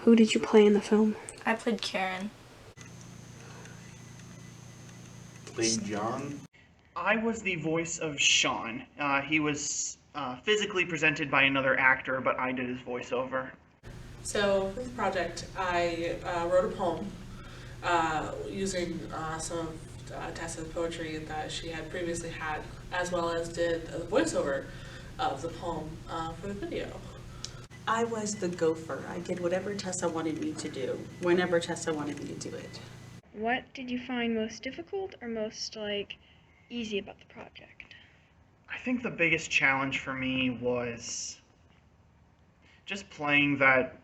Who did you play in the film? I played Karen. Played John. I was the voice of Sean. He was physically presented by another actor, but I did his voiceover. So for the project, I wrote a poem using some of Tessa's poetry that she had previously had, as well as did the voiceover of the poem for the video. I was the gopher. I did whatever Tessa wanted me to do, whenever Tessa wanted me to do it. What did you find most difficult or most, easy about the project? I think the biggest challenge for me was just playing that,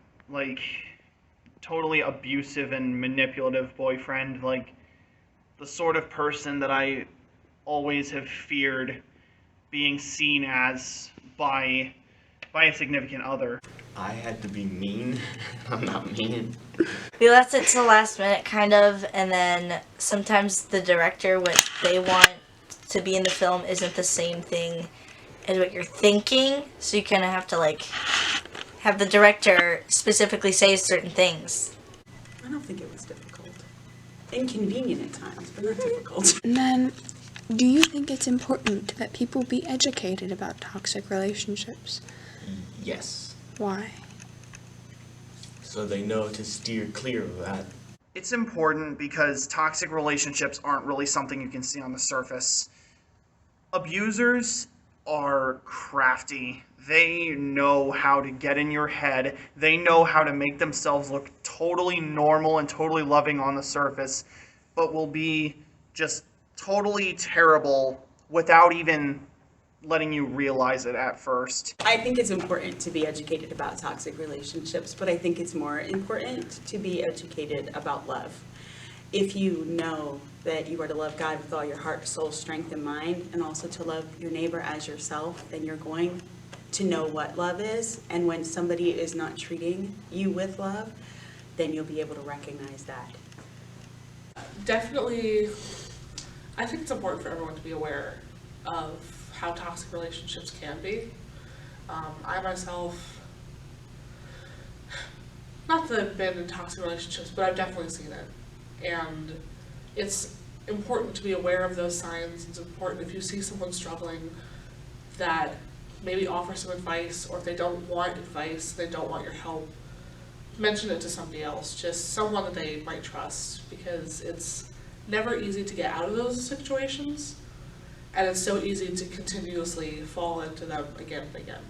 totally abusive and manipulative boyfriend, the sort of person that I always have feared being seen as by a significant other. I had to be mean. I'm not mean. We left it to the last minute, kind of, and then sometimes the director, what they want to be in the film isn't the same thing as what you're thinking, so you kind of have to, have the director specifically say certain things. I don't think it was difficult. Inconvenient at times, but not difficult. And then, do you think it's important that people be educated about toxic relationships? Yes. Why? So they know to steer clear of that. It's important because toxic relationships aren't really something you can see on the surface. Abusers are crafty. They know how to get in your head. They know how to make themselves look totally normal and totally loving on the surface, but will be just totally terrible without even letting you realize it at first. I think it's important to be educated about toxic relationships, but I think it's more important to be educated about love. If you know that you are to love God with all your heart, soul, strength, and mind, and also to love your neighbor as yourself, then you're going to know what love is. And when somebody is not treating you with love, then you'll be able to recognize that. Definitely, I think it's important for everyone to be aware of how toxic relationships can be. I myself, not that I've been in toxic relationships, but I've definitely seen it. And it's important to be aware of those signs. It's important if you see someone struggling that maybe offer some advice, or if they don't want advice, they don't want your help, mention it to somebody else, just someone that they might trust, because it's never easy to get out of those situations, and it's so easy to continuously fall into them again and again.